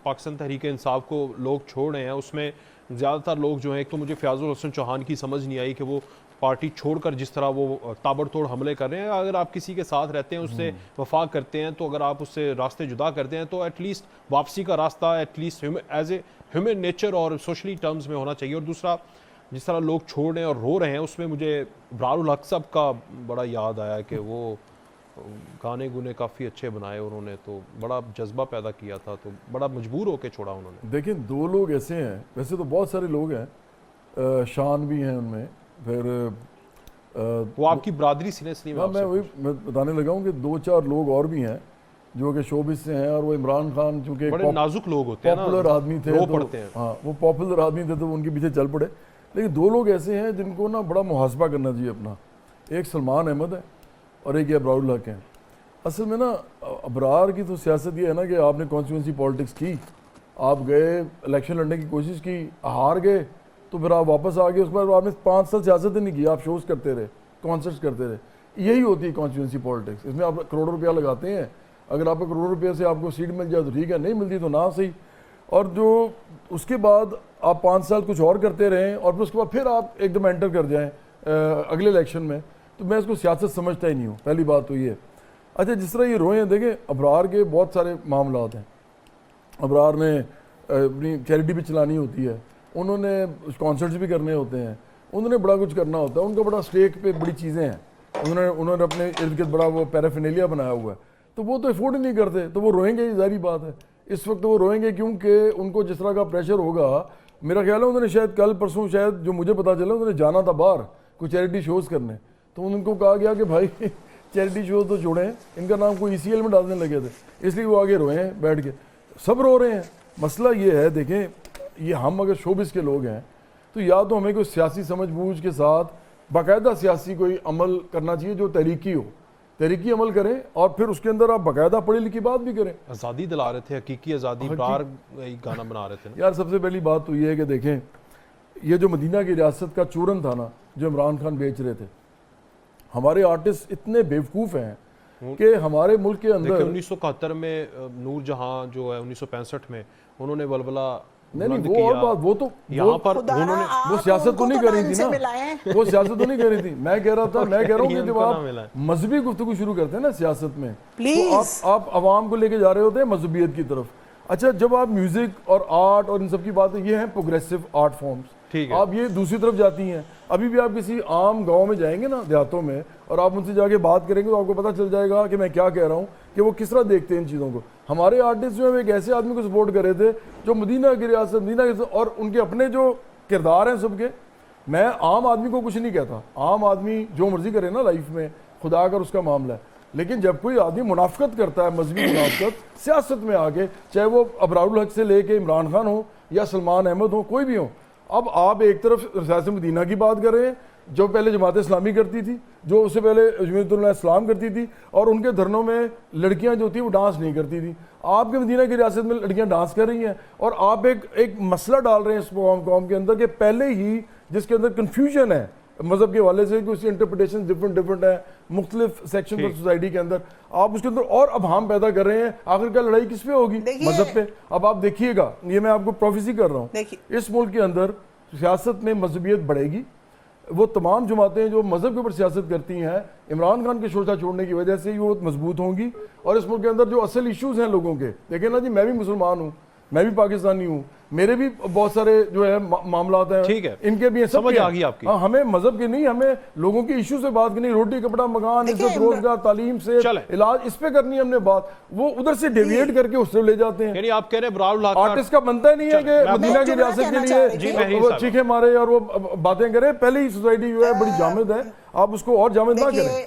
पाकिस्तान तहरीक इंसाफ को लोग छोड़ रहे हैं, उसमें ज़्यादातर लोग जो हैं, एक तो मुझे फ़याज़ुल हसन चौहान की समझ नहीं आई कि वो पार्टी छोड़कर जिस तरह वो ताबड़तोड़ हमले कर रहे हैं। अगर आप किसी के साथ रहते हैं, उससे वफा करते हैं, तो अगर आप उससे रास्ते जुदा करते हैं तो एटलीस्ट वापसी का रास्ता at least as a human nature और सोशली टर्म्स में होना चाहिए। और दूसरा, जिस तरह लोग छोड़ रहे हैं और रो रहे हैं, उसमें मुझे इब्रारुल हक साहब का बड़ा याद आया कि वो गाने गुने काफ़ी अच्छे बनाए उन्होंने, तो बड़ा जज्बा पैदा किया था, तो बड़ा मजबूर होकर छोड़ा उन्होंने। देखिए, दो लोग ऐसे हैं, वैसे तो बहुत सारे लोग हैं, शान भी हैं उनमें, फिर वो आपकी बरादरी से इसलिए मैं वही बताने लगा हूँ कि दो चार लोग और भी हैं जो कि शोबिस से हैं। और वो इमरान खान चूँकि बड़े नाजुक लोग होते हैं, पॉपुलर आदमी थे, रो पड़ते हैं। हाँ, वो पॉपुलर आदमी थे तो उनके पीछे चल पड़े। लेकिन दो लोग ऐसे हैं जिनको ना बड़ा मुहासबा करना चाहिए अपना। एक सलमान अहमद है और एक इब्रारुल हक है। असल में ना अबरार की तो सियासत ये है ना कि आपने कॉन्स्टिट्यूंसी पॉलिटिक्स की, आप गए इलेक्शन लड़ने की कोशिश की, हार गए, तो फिर आप वापस आ गए। उसके बाद आपने 5 साल सियासत ही नहीं की, आप शोज करते रहे, कॉन्सर्ट्स करते रहे। यही होती है कॉन्स्टिट्यूंसी पॉलिटिक्स। इसमें आप करोड़ों रुपया लगाते हैं, अगर आपको करोड़ों रुपये से आपको सीट मिल जाए तो ठीक है, नहीं मिलती तो ना सही। और जो उसके बाद आप 5 साल कुछ और करते रहें और फिर उसके बाद फिर आप एकदम एंटर कर जाएँ अगले इलेक्शन में, तो मैं इसको सियासत समझता ही नहीं हूँ। पहली बात तो ये। अच्छा, जिस तरह ये रोए हैं, देखें अबरार के बहुत सारे मामलात हैं। अबरार ने अपनी चैरिटी भी चलानी होती है, उन्होंने कॉन्सर्ट्स भी करने होते हैं, उन्होंने बड़ा कुछ करना होता है, उनका बड़ा स्टेक पे बड़ी चीज़ें हैं, उन्होंने अपने इर्द गिर्द बड़ा वो पैराफिनेलिया बनाया हुआ है, तो वो तो अफोर्ड ही नहीं करते, तो वो रोएंगे, ज़ाहिर बात है। इस वक्त वो रोएंगे क्योंकि उनको जिस तरह का प्रेशर होगा, मेरा ख्याल है उन्होंने शायद कल परसों, शायद जो मुझे पता चला, उन्होंने जाना था बाहर कोई चैरिटी शोज़ करने, तो उनको कहा गया कि भाई चैरिटी शो तो छोड़ें, इनका नाम कोई ECL में डालने लगे थे, इसलिए वो आगे रोए हैं बैठ के। सब रो रहे हैं। मसला ये है, देखें, ये हम अगर शोबिस के लोग हैं तो या तो हमें कोई सियासी समझ बूझ के साथ बाकायदा सियासी कोई अमल करना चाहिए जो तहरीकी हो, तहरीकी अमल करें, और फिर उसके अंदर आप बाकायदा पढ़ी लिखी बात भी करें। आज़ादी दिला रहे थे, हकीकी आज़ादी, बार गाना बना रहे थे ना। यार, सबसे पहली बात तो ये है कि देखें, ये जो मदीना की रियासत का चूरन था ना, जो इमरान खान बेच रहे थे, हमारे आर्टिस्ट इतने बेवकूफ़ हैं कि हमारे मुल्क के अंदर 1971 में नूर जहां जो है 1965 में उन्होंने वलवला नहीं, वो और बात, वो तो यहाँ पर उन्होंने वो सियासत तो नहीं कर रही थी ना, वो सियासत तो नहीं कर रही थी। मैं कह रहा हूँ कि जब आप मजहबी गुफ्तगू शुरू करते हैं ना सियासत में, तो आप अवाम को लेके जा रहे होते हैं मजहबियत की तरफ। अच्छा, जब आप म्यूजिक और आर्ट और इन सब की बात है, ये है प्रोग्रेसिव आर्ट फॉर्म्स, आप ये दूसरी तरफ जाती हैं। अभी भी आप किसी आम गांव में जाएंगे ना, देहातों में, और आप उनसे जाके बात करेंगे तो आपको पता चल जाएगा कि मैं क्या कह रहा हूँ, कि वो किस तरह देखते हैं इन चीज़ों को। हमारे आर्टिस्ट जो है एक ऐसे आदमी को सपोर्ट कर रहे थे जो मदीना की रियासत, और उनके अपने जो किरदार हैं सबके। मैं आम आदमी को कुछ नहीं कहता, आम आदमी जो मर्जी करे ना लाइफ में, खुदा अगर उसका मामला है। लेकिन जब कोई आदमी मुनाफकत करता है, मजहबी मुनाफकत सियासत में आके, चाहे वो अबरारुल हक से लेके इमरान खान हो या सलमान अहमद हो, कोई भी हो। अब आप एक तरफ रियासत मदीना की बात कर रहे हैं जो पहले जमात इस्लामी करती थी, जो उससे पहले जमीयतुल इस्लाम करती थी, और उनके धरनों में लड़कियां जो थी वो डांस नहीं करती थी। आपके मदीना की रियासत में लड़कियां डांस कर रही हैं, और आप एक मसला डाल रहे हैं इस कौम के अंदर कि पहले ही जिसके अंदर कन्फ्यूजन है मजहब के हवाले से, उसकी इंटरप्रिटेशन डिफरेंट है मुख्तलिफ सेक्शन ऑफ सोसाइटी के अंदर, आप उसके अंदर और अभाम पैदा कर रहे हैं। आखिरकार लड़ाई किस पे होगी? मजहब पे। अब आप देखिएगा, ये मैं आपको प्रोफेसी कर रहा हूँ, इस मुल्क के अंदर सियासत में मजहबियत बढ़ेगी। वो तमाम जमातें जो मजहब के ऊपर सियासत करती हैं, इमरान खान के शोशा छोड़ने की वजह से ही वो मजबूत होंगी। और इस मुल्क के अंदर जो असल इश्यूज हैं लोगों के, देखें ना जी, मैं भी मुसलमान हूँ, मैं भी पाकिस्तानी हूँ, मेरे भी बहुत सारे जो है मामलात हैं, ठीक है, इनके भी समझ आ गई आपकी। हाँ, हमें मजहब के नहीं, हमें लोगों के इश्यू से बात करनी, रोटी कपड़ा मकान, इज्जत रोजगार, तालीम से इलाज, इस पे करनी है हमने बात। वो उधर से डेविएट करके उससे ले जाते हैं। यानी आप कह रहे हैं आर्टिस्ट का बनता ही नहीं है कि मदीना की रियासत के लिए वो चीखे मारे और वो बातें करे। पहले ही सोसाइटी जो है बड़ी जामिद है, आप उसको और जामिद ना करें।